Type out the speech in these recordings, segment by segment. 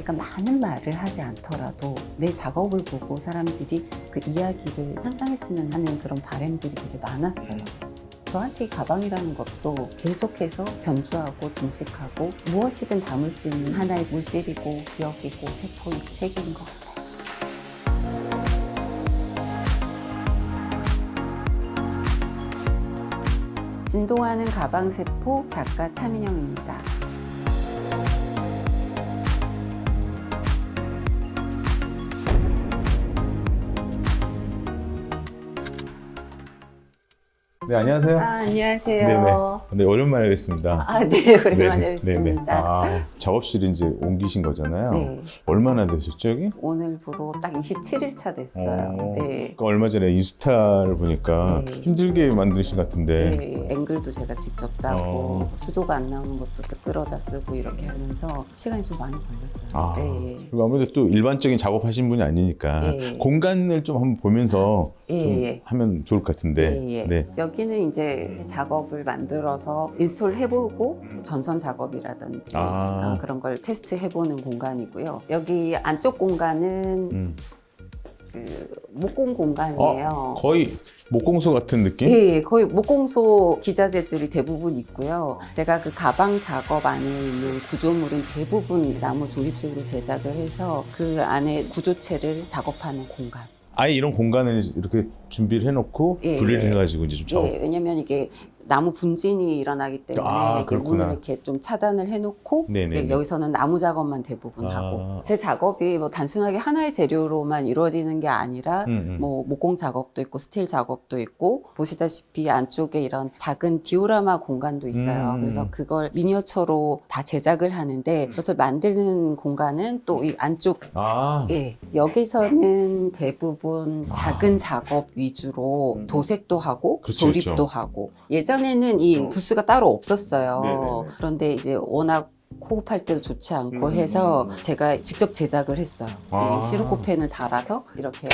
내가 많은 말을 하지 않더라도 내 작업을 보고 사람들이 그 이야기를 상상했으면 하는 그런 바람들이 되게 많았어요. 저한테 이 가방이라는 것도 계속해서 변주하고 증식하고 무엇이든 담을 수 있는 하나의 물질이고 기억이고 세포이고 책인 것 같아요. 진동하는 가방세포 작가 차민영입니다. 네, 안녕하세요. 안녕하세요. 네네. 네, 오랜만에 뵙습니다. 네, 오랜만에 뵙습니다. 아, 작업실 이제 옮기신 거잖아요. 네, 얼마나 되셨죠, 여기? 오늘부로 딱 27일차 됐어요. 네. 그러니까 얼마 전에 인스타를 보니까 네. 힘들게 만드신 것 같은데. 네, 앵글도 제가 직접 짜고 수도가 안 나오는 것도 또 끌어다 쓰고 이렇게 하면서 시간이 좀 많이 걸렸어요. 아, 네. 그리고 아무래도 또 일반적인 작업하신 분이 아니니까 네. 공간을 좀 한번 보면서 예, 좀 예. 하면 좋을 것 같은데. 예, 예. 네. 여기는 이제 작업을 만들어서 인스톨 해보고 전선 작업이라든지 그런 걸 테스트 해보는 공간이고요. 여기 안쪽 공간은 그 목공 공간이에요. 거의 목공소 같은 느낌? 예, 예, 거의 목공소 기자재들이 대부분 있고요. 제가 그 가방 작업 안에 있는 구조물은 대부분 나무 조립식으로 제작을 해서 그 안에 구조체를 작업하는 공간. 아예 이런 공간을 이렇게 준비를 해놓고 예, 분리를 예. 해가지고 이제 좀 작업. 예, 왜냐면 이게 나무 분진이 일어나기 때문에 이렇게 그렇구나. 문을 이렇게 좀 차단을 해놓고 네네네. 여기서는 나무 작업만 대부분 하고 제 작업이 뭐 단순하게 하나의 재료로만 이루어지는 게 아니라 뭐 목공 작업도 있고 스틸 작업도 있고 보시다시피 안쪽에 이런 작은 디오라마 공간도 있어요. 그래서 그걸 미니어처로 다 제작을 하는데 그것을 만드는 공간은 또 이 안쪽 예, 여기서는 대부분 작은 작업 위주로 도색도 하고 그렇죠, 조립도 그렇죠. 하고 예전에는 이 부스가 따로 없었어요. 네네네. 그런데 이제 워낙 호흡할 때도 좋지 않고 해서 제가 직접 제작을 했어요. 이 시로코펜을 달아서 이렇게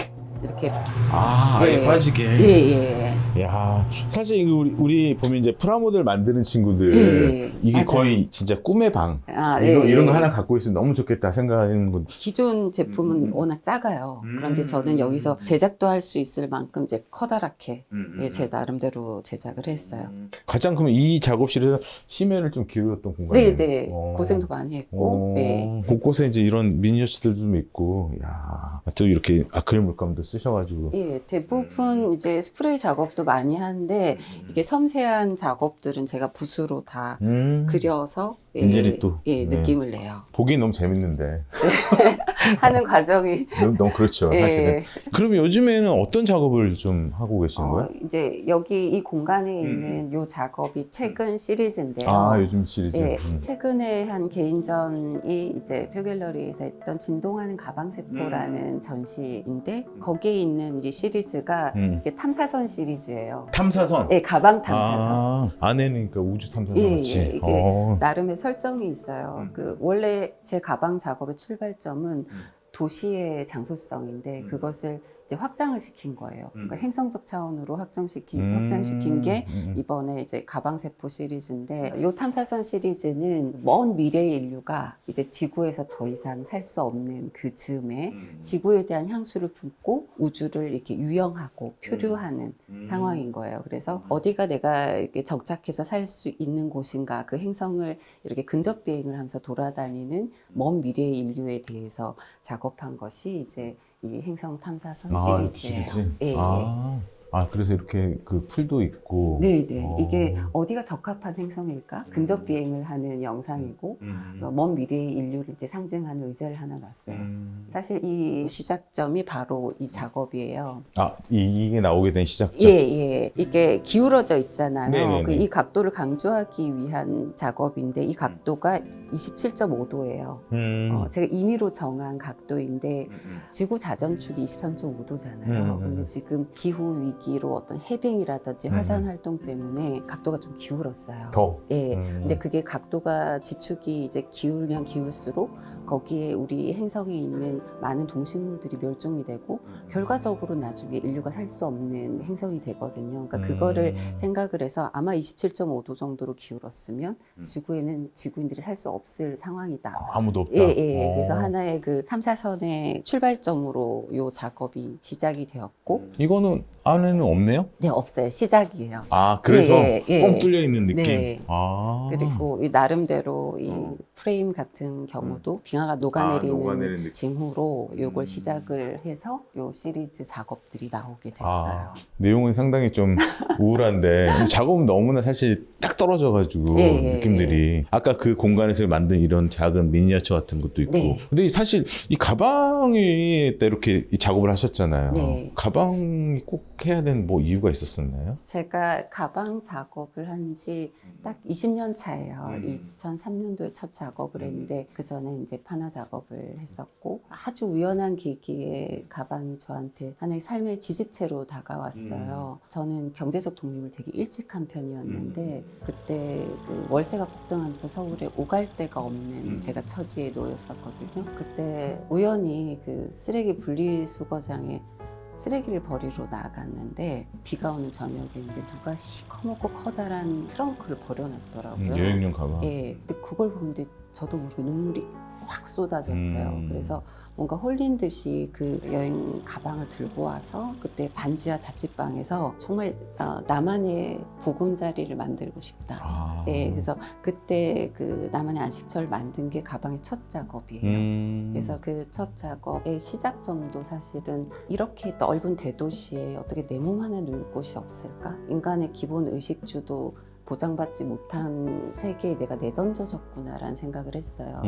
아예 예. 빠지게. 예. 야, 사실 이거 우리 보면 이제 프라모델 만드는 친구들 예. 이게 맞아요. 거의 진짜 꿈의 방. 예. 이런 거 하나 갖고 있으면 너무 좋겠다 생각하는 분. 기존 제품은 워낙 작아요. 그런데 저는 여기서 제작도 할 수 있을 만큼 이제 커다랗게 제 나름대로 제작을 했어요. 가장 그러면 이 작업실에서 심혈을 좀 기울였던 공간이에요. 네. 고생도 많이 했고. 네. 곳곳에 이제 이런 미니어처들도 좀 있고, 야, 또 이렇게 아크릴 물감도 쓰셔가지고. 예, 대부분 이제 스프레이 작업도 많이 하는데 이게 섬세한 작업들은 제가 붓으로 다 그려서 일일이 또 느낌을 내요. 보기 너무 재밌는데. 하는 과정이 너무 그렇죠, 예. 사실은. 그럼 요즘에는 어떤 작업을 좀 하고 계시는 거예요? 이제 여기 이 공간에 있는 요 작업이 최근 시리즈인데요. 요즘 시리즈. 예, 최근에 한 개인전이 이제 표갤러리에서 했던 진동하는 가방세포라는 전시인데 거기에 있는 이제 시리즈가 이게 탐사선 시리즈예요. 탐사선? 예, 가방 탐사선. 안에는 그러니까 우주 탐사선 예, 같이. 예, 이게 나름의 설정이 있어요. 그 원래 제 가방 작업의 출발점은 도시의 장소성인데 그것을 이제 확장을 시킨 거예요. 그러니까 행성적 차원으로 확장시킨 게 이번에 이제 가방세포 시리즈인데 이 탐사선 시리즈는 먼 미래의 인류가 이제 지구에서 더 이상 살 수 없는 그 즈음에 지구에 대한 향수를 품고 우주를 이렇게 유영하고 표류하는 상황인 거예요. 그래서 어디가 내가 이렇게 정착해서 살 수 있는 곳인가 그 행성을 이렇게 근접 비행을 하면서 돌아다니는 먼 미래의 인류에 대해서 작업한 것이 이제 이 행성 탐사선 시리즈예요. 시리즈? 예, 그래서 이렇게 그 풀도 있고. 네. 이게 어디가 적합한 행성일까? 근접 비행을 하는 영상이고 먼 미래의 인류를 이제 상징하는 의자를 하나 놨어요. 사실 이 시작점이 바로 이 작업이에요. 이게 나오게 된 시작점. 예. 이게 기울어져 있잖아요. 네네네. 이 각도를 강조하기 위한 작업인데 이 각도가 27.5도예요. 제가 임의로 정한 각도인데 지구 자전축이 23.5도잖아요. 근데 지금 기후 위기로 어떤 해빙이라든지 화산 활동 때문에 각도가 좀 기울었어요. 예. 근데 그게 각도가 지축이 이제 기울면 기울수록 거기에 우리 행성에 있는 많은 동식물들이 멸종이 되고 결과적으로 나중에 인류가 살 수 없는 행성이 되거든요. 그러니까 그거를 생각을 해서 아마 27.5도 정도로 기울었으면 지구에는 지구인들이 살 수 없을 상황이다. 아무도 없다. 예, 예. 그래서 하나의 그 탐사선의 출발점으로 요 작업이 시작이 되었고, 이거는 안에는 없네요? 네, 없어요. 시작이에요. 아, 그래서 예, 예, 예. 뻥 뚫려 있는 느낌? 네. 아. 그리고 이 나름대로 이 프레임 같은 경우도 빙하가 녹아내리는 녹아내리는 느낌. 징후로 요걸 시작을 해서 요 시리즈 작업들이 나오게 됐어요. 내용은 상당히 좀 우울한데 작업은 너무나 사실 딱 떨어져가지고 예, 예, 느낌들이 아까 그 공간에서 만든 이런 작은 미니어처 같은 것도 있고 네. 근데 사실 이 가방에 이렇게 이 작업을 하셨잖아요. 네. 가방이 꼭 해야 되는 뭐 이유가 있었었나요? 제가 가방 작업을 한 지 딱 20년 차예요. 2003년도에 첫 작업을 했는데 그 전에 이제 판화 작업을 했었고 아주 우연한 계기에 가방이 저한테 하나의 삶의 지지체로 다가왔어요. 저는 경제적 독립을 되게 일찍 한 편이었는데 그때 그 월세가 폭등하면서 서울에 오갈 데가 없는 제가 처지에 놓였었거든요. 그때 우연히 그 쓰레기 분리수거장에 쓰레기를 버리러 나갔는데 비가 오는 저녁이었는데 누가 시커멓고 커다란 트렁크를 버려놨더라고요. 여행용 가방. 예, 근데 그걸 보는데 저도 모르게 눈물이 확 쏟아졌어요. 그래서 뭔가 홀린 듯이 그 여행 가방을 들고 와서 그때 반지하 자취방에서 정말 나만의 보금자리를 만들고 싶다. 예, 그래서 그때 그 나만의 안식처를 만든 게 가방의 첫 작업이에요. 그래서 그 첫 작업의 시작점도 사실은 이렇게 넓은 대도시에 어떻게 내 몸 하나 누울 곳이 없을까? 인간의 기본 의식주도 보장받지 못한 세계에 내가 내던져졌구나라는 생각을 했어요.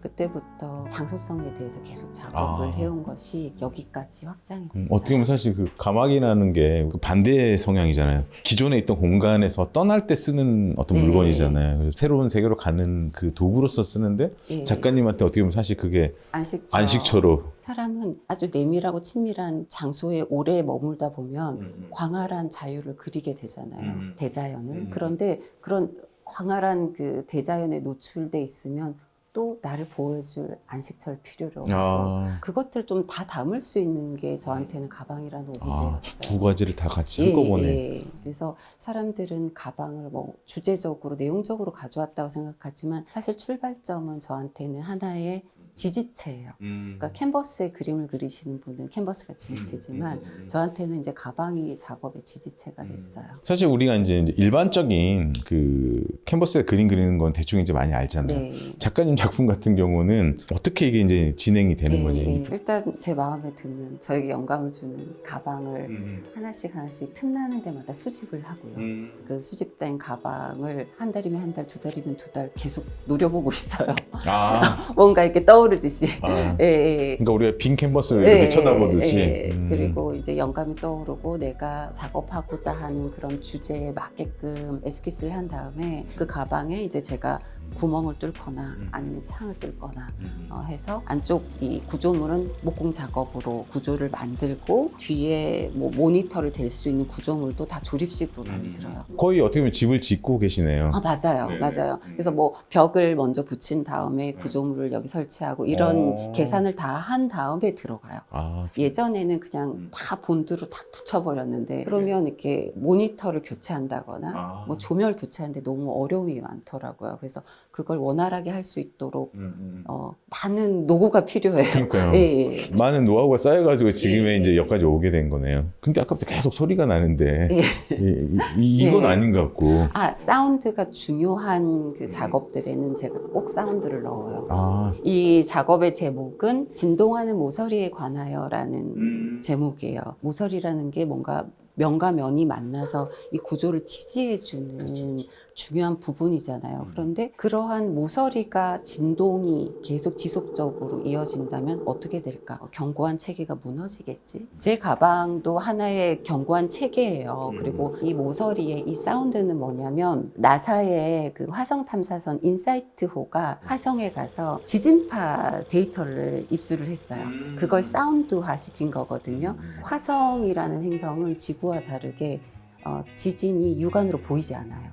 그때부터 장소성에 대해서 계속 작업을 해온 것이 여기까지 확장이 됐어요. 어떻게 보면 사실 그 가막이라는 게 반대의 성향이잖아요. 기존에 있던 공간에서 떠날 때 쓰는 어떤 네. 물건이잖아요. 그래서 새로운 세계로 가는 그 도구로서 쓰는데 예. 작가님한테 어떻게 보면 사실 그게 안식처. 안식처로 사람은 아주 내밀하고 친밀한 장소에 오래 머물다 보면 광활한 자유를 그리게 되잖아요. 대자연을. 그런데 그런 광활한 그 대자연에 노출돼 있으면 또 나를 보여줄 안식처를 필요로 하고 그것들 좀 다 담을 수 있는 게 저한테는 가방이라는 오브제였어요. 두 가지를 다 같이 한꺼번에. 예. 그래서 사람들은 가방을 뭐 주제적으로 내용적으로 가져왔다고 생각하지만 사실 출발점은 저한테는 하나의 지지체예요. 그러니까 캔버스에 그림을 그리시는 분은 캔버스가 지지체지만 저한테는 이제 가방이 작업의 지지체가 됐어요. 사실 우리가 이제 일반적인 그 캔버스에 그림 그리는 건 대충 이제 많이 알잖아요. 네. 작가님 작품 같은 경우는 어떻게 이게 이제 진행이 되는 거니? 일단 제 마음에 드는 저에게 영감을 주는 가방을 하나씩 틈나는 데마다 수집을 하고요. 그 수집된 가방을 한 달이면 한 달, 두 달이면 두 달 계속 노려보고 있어요. 뭔가 이렇게 떠오르듯이. 그러니까 우리가 빈 캔버스를 이렇게 쳐다보듯이. 그리고 이제 영감이 떠오르고 내가 작업하고자 하는 그런 주제에 맞게끔 에스키스를 한 다음에 그 가방에 이제 제가 구멍을 뚫거나 아니면 창을 뚫거나 해서 안쪽 이 구조물은 목공 작업으로 구조를 만들고 뒤에 뭐 모니터를 댈 수 있는 구조물도 다 조립식으로 만들어요. 거의 어떻게 보면 집을 짓고 계시네요. 맞아요. 맞아요. 그래서 뭐 벽을 먼저 붙인 다음에 구조물을 여기 설치하고 이런 계산을 다 한 다음에 들어가요. 예전에는 그냥 다 본드로 다 붙여버렸는데 그러면 이렇게 모니터를 교체한다거나 뭐 조명을 교체하는데 너무 어려움이 많더라고요. 그래서 그걸 원활하게 할 수 있도록 많은 노고가 필요해요. 그러니까요. 예. 많은 노하우가 쌓여가지고 지금의 이제 여기까지 오게 된 거네요. 근데 아까부터 계속 소리가 나는데 이건 아닌 것 같고. 사운드가 중요한 그 작업들에는 제가 꼭 사운드를 넣어요. 이 작업의 제목은 진동하는 모서리에 관하여라는 제목이에요. 모서리라는 게 뭔가 면과 면이 만나서 이 구조를 지지해주는 중요한 부분이잖아요. 그런데 그러한 모서리가 진동이 계속 지속적으로 이어진다면 어떻게 될까? 견고한 체계가 무너지겠지? 제 가방도 하나의 견고한 체계예요. 그리고 이 모서리의 이 사운드는 뭐냐면 나사의 그 화성 탐사선 인사이트호가 화성에 가서 지진파 데이터를 입수를 했어요. 그걸 사운드화 시킨 거거든요. 화성이라는 행성은 지구와 다르게 지진이 육안으로 보이지 않아요.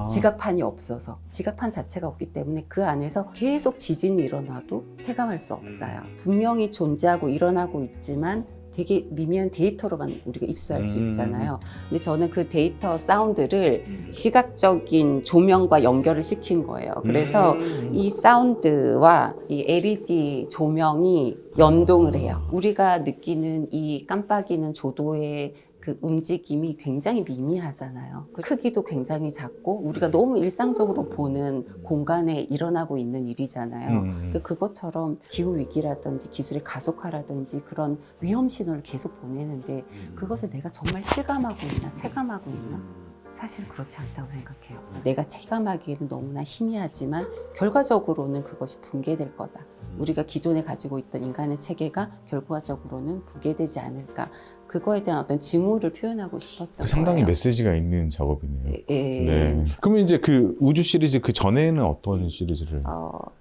지각판이 없어서 지각판 자체가 없기 때문에 그 안에서 계속 지진이 일어나도 체감할 수 없어요. 분명히 존재하고 일어나고 있지만 되게 미미한 데이터로만 우리가 입수할 수 있잖아요. 근데 저는 그 데이터 사운드를 시각적인 조명과 연결을 시킨 거예요. 그래서 이 사운드와 이 LED 조명이 연동을 해요. 우리가 느끼는 이 깜빡이는 조도의 그 움직임이 굉장히 미미하잖아요. 그 크기도 굉장히 작고 우리가 너무 일상적으로 보는 공간에 일어나고 있는 일이잖아요. 그것처럼 기후 위기라든지 기술의 가속화라든지 그런 위험 신호를 계속 보내는데 그것을 내가 정말 실감하고 있나 체감하고 있나? 사실 그렇지 않다고 생각해요. 내가 체감하기에는 너무나 희미하지만 결과적으로는 그것이 붕괴될 거다. 우리가 기존에 가지고 있던 인간의 체계가 결과적으로는 붕괴되지 않을까. 그거에 대한 어떤 징후를 표현하고 싶었던 상당히 거예요. 메시지가 있는 작업이네요. 예. 네. 그러면 이제 그 우주 시리즈 그 전에는 어떤 시리즈를?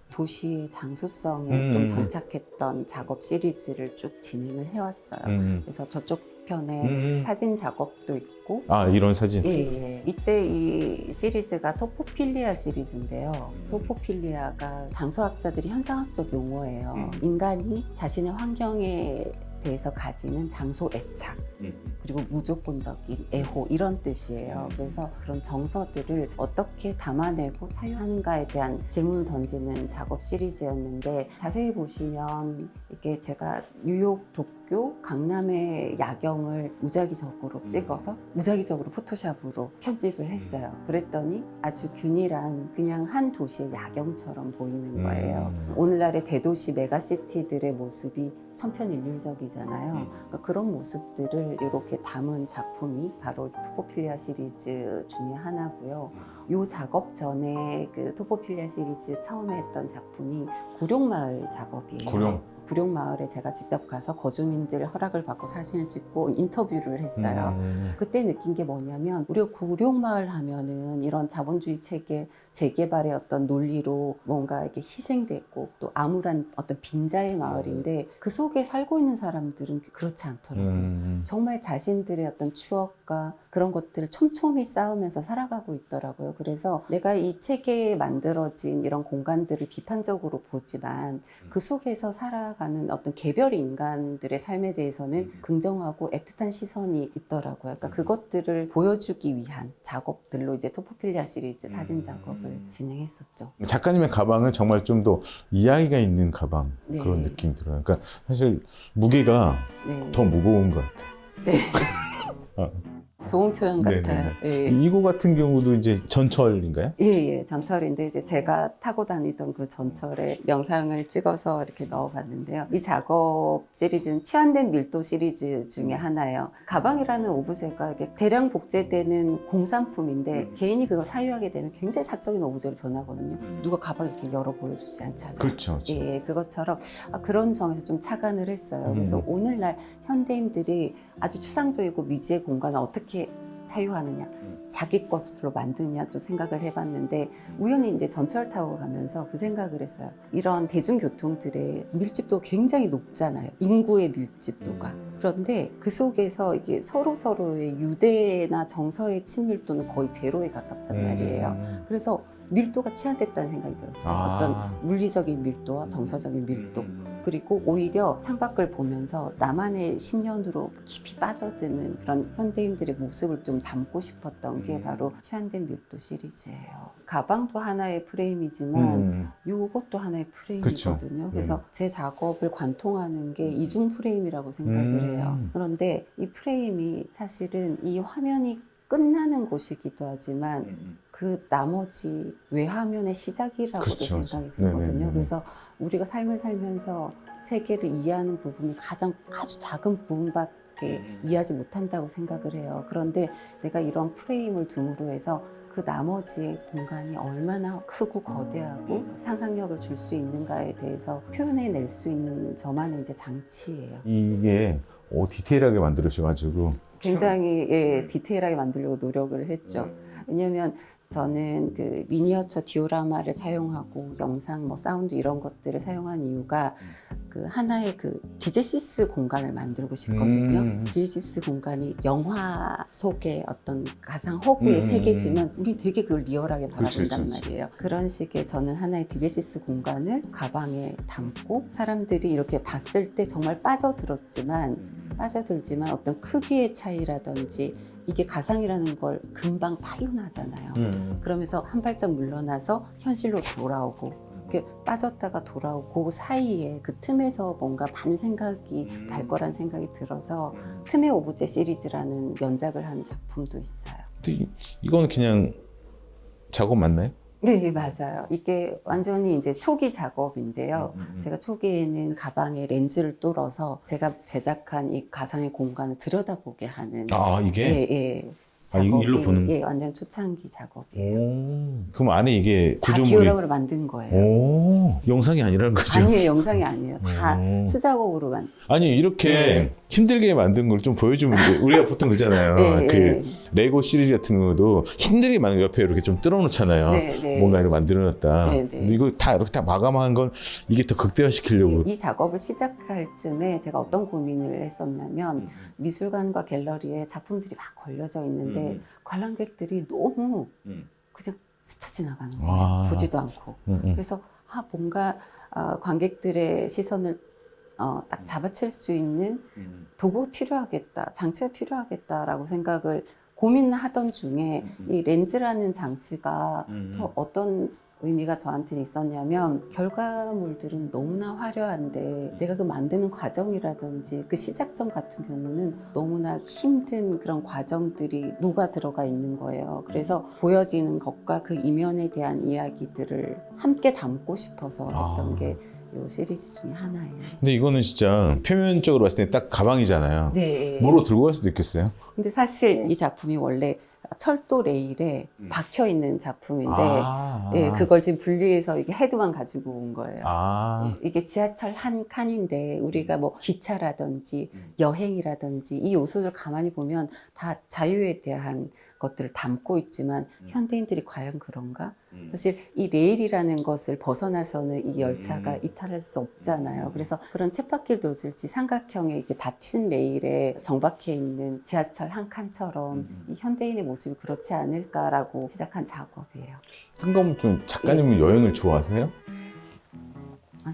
도시의 장소성에 좀 정착했던 작업 시리즈를 쭉 진행을 해왔어요. 그래서 저쪽 편에 사진 작업도 있고 이런 사진? 예. 이때 이 시리즈가 토포필리아 시리즈인데요. 토포필리아가 장소학자들이 현상학적 용어예요. 인간이 자신의 환경에 대해서 가지는 장소 애착 그리고 무조건적인 애호 이런 뜻이에요. 그래서 그런 정서들을 어떻게 담아내고 사유하는가에 대한 질문을 던지는 작업 시리즈였는데 자세히 보시면 이게 제가 뉴욕, 도쿄, 강남의 야경을 무작위적으로 찍어서 무작위적으로 포토샵으로 편집을 했어요. 그랬더니 아주 균일한 그냥 한 도시의 야경처럼 보이는 거예요. 오늘날의 대도시 메가시티들의 모습이 천편일률적이잖아요. 그러니까 그런 모습들을 이렇게 담은 작품이 바로 토포필리아 시리즈 중에 하나고요. 이 작업 전에 그 토포필리아 시리즈 처음에 했던 작품이 구룡마을 작업이에요. 구룡마을에 제가 직접 가서 거주민들 허락을 받고 사진을 찍고 인터뷰를 했어요. 그때 느낀 게 뭐냐면 우리가 구룡마을 하면은 이런 자본주의 체계 재개발의 어떤 논리로 뭔가 이렇게 희생됐고 또 암울한 어떤 빈자의 마을인데 그 속에 살고 있는 사람들은 그렇지 않더라고요. 정말 자신들의 어떤 추억과 그런 것들을 촘촘히 쌓으면서 살아가고 있더라고요. 그래서 내가 이 체계에 만들어진 이런 공간들을 비판적으로 보지만 그 속에서 살아가는 어떤 개별 인간들의 삶에 대해서는 긍정하고 애틋한 시선이 있더라고요. 그러니까 그것들을 보여주기 위한 작업들로 이제 토포필리아 시리즈 사진 작업을 진행했었죠. 작가님의 가방은 정말 좀 더 이야기가 있는 가방 네. 그런 느낌이 들어요. 그러니까 사실 무게가 네. 더 무거운 것 같아요. 네. 좋은 표현 같아요. 예. 이거 같은 경우도 이제 전철인가요? 예, 전철인데 이제 제가 타고 다니던 그 전철에 영상을 찍어서 이렇게 넣어봤는데요. 이 작업 시리즈는 치환된 밀도 시리즈 중에 하나예요. 가방이라는 오브제가 이게 대량 복제되는 공산품인데 개인이 그걸 사유하게 되면 굉장히 사적인 오브제로 변하거든요. 누가 가방 이렇게 열어 보여주지 않잖아요. 그렇죠. 예, 그것처럼 그런 점에서 좀 착안을 했어요. 그래서 오늘날 현대인들이 아주 추상적이고 미지의 공간을 어떻게 사유하느냐, 자기 것으로 만드느냐 또 생각을 해봤는데 우연히 이제 전철 타고 가면서 그 생각을 했어요. 이런 대중교통들의 밀집도 굉장히 높잖아요. 인구의 밀집도가. 그런데 그 속에서 이게 서로의 유대나 정서의 친밀도는 거의 제로에 가깝단 말이에요. 그래서 밀도가 치환됐다는 생각이 들었어요. 어떤 물리적인 밀도와 정서적인 밀도. 그리고 오히려 창밖을 보면서 나만의 심연으로 깊이 빠져드는 그런 현대인들의 모습을 좀 담고 싶었던 게 바로 치환된 밀도 시리즈예요. 가방도 하나의 프레임이지만 이것도 하나의 프레임이거든요. 그래서 제 작업을 관통하는 게 이중 프레임이라고 생각을 해요. 그런데 이 프레임이 사실은 이 화면이 끝나는 곳이기도 하지만 그 나머지 외화면의 시작이라고도 그렇죠. 생각이 들거든요. 네네네. 그래서 우리가 삶을 살면서 세계를 이해하는 부분이 가장 아주 작은 부분밖에 이해하지 못한다고 생각을 해요. 그런데 내가 이런 프레임을 둠으로 해서 그 나머지의 공간이 얼마나 크고 거대하고 상상력을 줄 수 있는가에 대해서 표현해낼 수 있는 저만의 이제 장치예요. 이게 디테일하게 만들어셔가지고 굉장히 디테일하게 만들려고 노력을 했죠. 왜냐하면 저는 그 미니어처 디오라마를 사용하고 영상, 뭐 사운드 이런 것들을 사용한 이유가 그 하나의 그 디제시스 공간을 만들고 싶거든요. 디제시스 공간이 영화 속의 어떤 가상 허구의 세계지만 우리 되게 그걸 리얼하게 바라본단 말이에요. 그런 식의 저는 하나의 디제시스 공간을 가방에 담고 사람들이 이렇게 봤을 때 정말 빠져들지만 어떤 크기의 차이라든지 이게 가상이라는 걸 금방 탄로나잖아요. 그러면서 한 발짝 물러나서 현실로 돌아오고 이렇게 빠졌다가 돌아오고 그 사이에 그 틈에서 뭔가 반 생각이 날 거란 생각이 들어서 틈의 오브제 시리즈라는 연작을 한 작품도 있어요. 근데 이건 그냥 작업 맞나요? 네, 맞아요. 이게 완전히 이제 초기 작업인데요. 제가 초기에는 가방에 렌즈를 뚫어서 제가 제작한 이 가상의 공간을 들여다보게 하는. 이게? 예, 예. 작업이, 일로 보는. 예, 완전 초창기 작업이에요. 그럼 안에 이게 다 구조물이 디오라마로 만든 거예요. 영상이 아니라는 거죠? 아니에요, 영상이 아니에요. 다 수작업으로 만든. 아니 이렇게 힘들게 만든 걸 좀 보여주면 우리가 보통 그러잖아요. 네, 그 네. 레고 시리즈 같은 것도 힘들게 만든 거 옆에 이렇게 좀 뚫어놓잖아요. 네, 네. 뭔가 이렇게 만들어놨다. 네, 네. 근데 이거 다 이렇게 다 마감한 건 이게 더 극대화시키려고. 이 작업을 시작할 쯤에 제가 어떤 고민을 했었냐면 미술관과 갤러리에 작품들이 막 걸려져 있는데 관람객들이 너무 그냥 스쳐 지나가는 거예요. 보지도 않고. 그래서 뭔가 관객들의 시선을 딱 잡아챌 수 있는 도구가 필요하겠다, 장치가 필요하겠다라고 생각을 고민하던 중에 이 렌즈라는 장치가 또 어떤 의미가 저한테 있었냐면 결과물들은 너무나 화려한데 내가 그 만드는 과정이라든지 그 시작점 같은 경우는 너무나 힘든 그런 과정들이 녹아 들어가 있는 거예요. 그래서 보여지는 것과 그 이면에 대한 이야기들을 함께 담고 싶어서 했던 게 이 시리즈 중에 하나예요. 근데 이거는 진짜 표면적으로 봤을 때 딱 가방이잖아요. 네. 뭐로 들고 갈 수도 있겠어요? 근데 사실 이 작품이 원래 철도 레일에 박혀 있는 작품인데 예, 그걸 지금 분리해서 이게 헤드만 가지고 온 거예요. 이게 지하철 한 칸인데 우리가 뭐 기차라든지 여행이라든지 이 요소들 가만히 보면 다 자유에 대한 것들을 담고 있지만 현대인들이 과연 그런가? 사실 이 레일이라는 것을 벗어나서는 이 열차가 이탈할 수 없잖아요. 그래서 그런 쳇바퀴를 돌지 삼각형의 이렇게 닫힌 레일에 정박해 있는 지하철 한 칸처럼 이 현대인의 모습이 그렇지 않을까라고 시작한 작업이에요. 뜬금없는 작가님은 여행을 좋아하세요?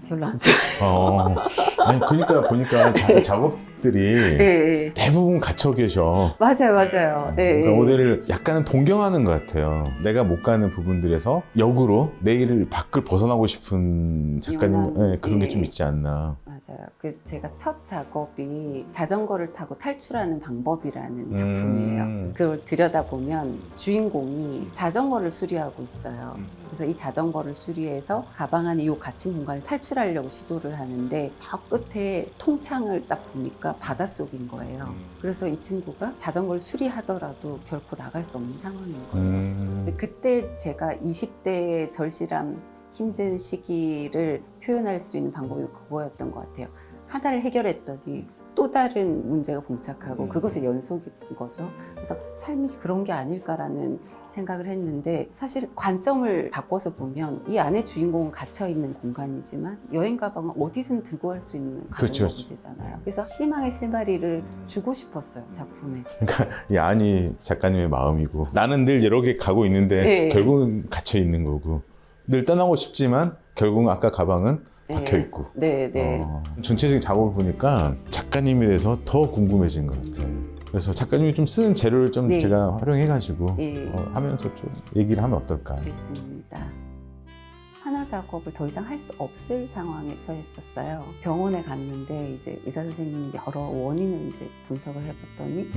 별로 안 좋아해요. 아니 그러니까 보니까 작업들이 네. 대부분 갇혀 계셔. 맞아요. 네. 그러니까 모델을 약간은 동경하는 것 같아요. 내가 못 가는 부분들에서 역으로 내일을 밖을 벗어나고 싶은 작가님 그런 게 좀 있지 않나. 맞아요. 제가 첫 작업이 자전거를 타고 탈출하는 방법이라는 작품이에요. 그걸 들여다보면 주인공이 자전거를 수리하고 있어요. 그래서 이 자전거를 수리해서 가방 안에 이 갇힌 공간을 탈출하려고 시도를 하는데 저 끝에 통창을 딱 보니까 바닷속인 거예요. 그래서 이 친구가 자전거를 수리하더라도 결코 나갈 수 없는 상황인 거예요. 근데 그때 제가 20대의 절실함 힘든 시기를 표현할 수 있는 방법이 그거였던 것 같아요. 하나를 해결했더니 또 다른 문제가 봉착하고 그것의 연속인 거죠. 그래서 삶이 그런 게 아닐까라는 생각을 했는데 사실 관점을 바꿔서 보면 이 안에 주인공은 갇혀있는 공간이지만 여행 가방은 어디든 들고 갈 수 있는 가벼운 오브제잖아요. 그래서 희망의 실마리를 주고 싶었어요, 작품에. 그러니까 이 안이 작가님의 마음이고 나는 늘 여러 개 가고 있는데 네. 결국은 갇혀 있는 거고 늘 떠나고 싶지만 결국은 아까 가방은 박혀 있고. 네. 전체적인 작업을 보니까 작가님에 대해서 더 궁금해진 것 같아요. 그래서 작가님이 좀 쓰는 재료를 좀 제가 활용해가지고 하면서 좀 얘기를 하면 어떨까. 그렇습니다. 하나 작업을 더 이상 할 수 없을 상황에 처했었어요. 병원에 갔는데 이제 의사 선생님이 여러 원인을 이제 분석을 해봤더니